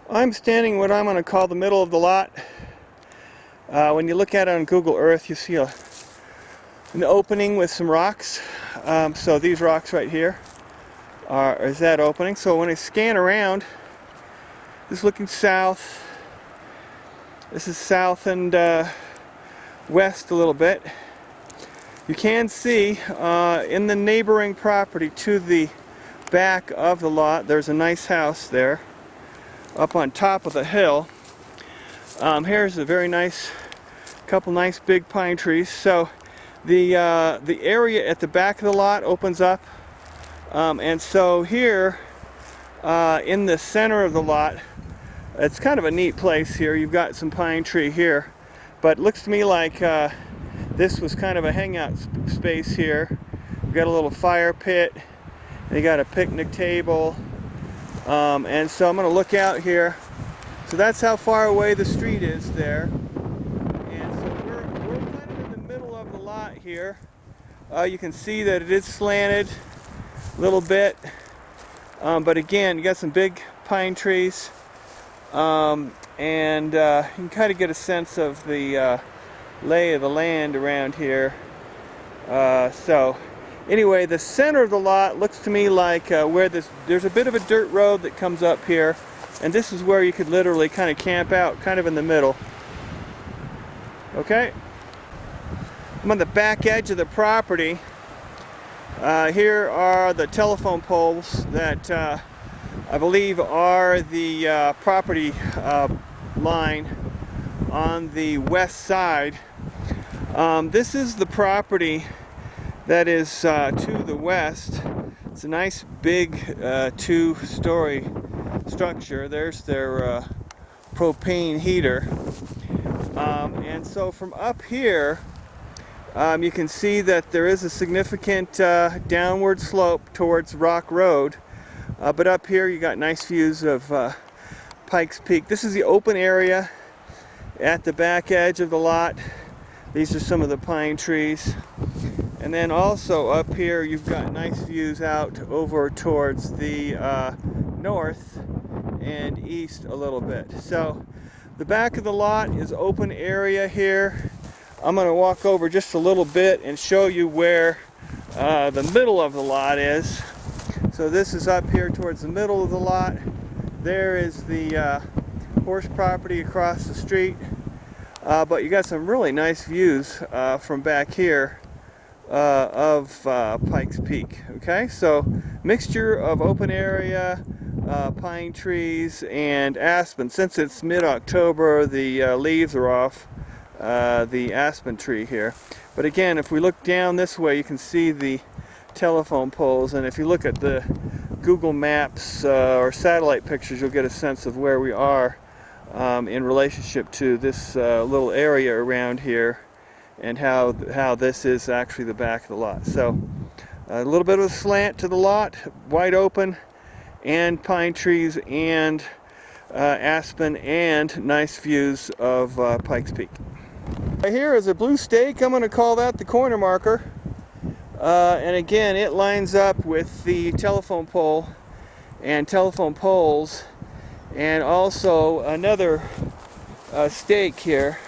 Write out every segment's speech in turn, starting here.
I'm standing what I'm going to call the middle of the lot. When you look at it on Google Earth, you see an opening with some rocks. So these rocks right here is that opening. So when I scan around, this is looking south. This is south and west a little bit. You can see in the neighboring property to the back of the lot, there's a nice house there up on top of the hill. Here's a very nice, couple nice big pine trees. So the area at the back of the lot opens up, and so here in the center of the lot, it's kind of a neat place here. You've got some pine tree here, but it looks to me like this was kind of a hangout space here. We've got a little fire pit. They got a picnic table. And so I'm going to look out here. So that's how far away the street is there. And so we're kind of in the middle of the lot here. You can see that it is slanted a little bit. But again, you got some big pine trees. And you can kind of get a sense of the lay of the land around here. So anyway, the center of the lot looks to me like where there's a bit of a dirt road that comes up here, and this is where you could literally kind of camp out, kind of in the middle. Okay? I'm on the back edge of the property. Here are the telephone poles that I believe are the property line on the west side. This is the property that is to the west. It's a nice big two-story structure. There's their propane heater. And so from up here, you can see that there is a significant downward slope towards Rock Road. But up here you got nice views of Pikes Peak. This is the open area at the back edge of the lot. These are some of the pine trees. And then also up here you've got nice views out over towards the north and east a little bit. So the back of the lot is open area here. I'm going to walk over just a little bit and show you where the middle of the lot is. So this is up here towards the middle of the lot. There is the horse property across the street. But you got some really nice views from back here of Pikes Peak. Okay, so mixture of open area, pine trees, and aspen. Since it's mid-October, the leaves are off the aspen tree here. But again, if we look down this way, you can see the telephone poles, and if you look at the Google Maps or satellite pictures, you'll get a sense of where we are in relationship to this little area around here, and how this is actually the back of the lot. So a little bit of a slant to the lot, wide open, and pine trees and aspen, and nice views of Pikes Peak. Right here is a blue stake. I'm going to call that the corner marker. And again, it lines up with the telephone pole and telephone poles, and also another stake here.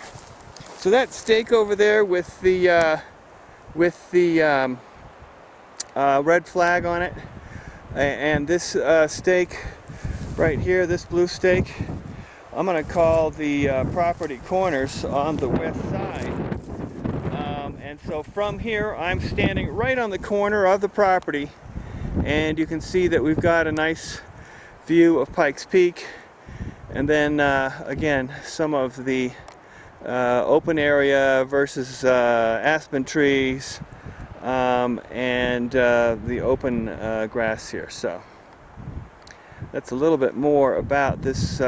So that stake over there with the red flag on it, and this stake right here, this blue stake, I'm going to call the property corners on the west side. And so from here, I'm standing right on the corner of the property, and you can see that we've got a nice view of Pikes Peak, and then again, some of the open area versus aspen trees, and the open grass here. So that's a little bit more about this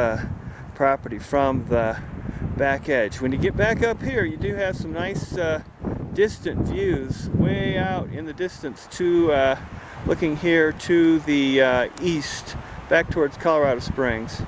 property from the back edge. When you get back up here, you do have some nice distant views way out in the distance to looking here to the east, back towards Colorado Springs.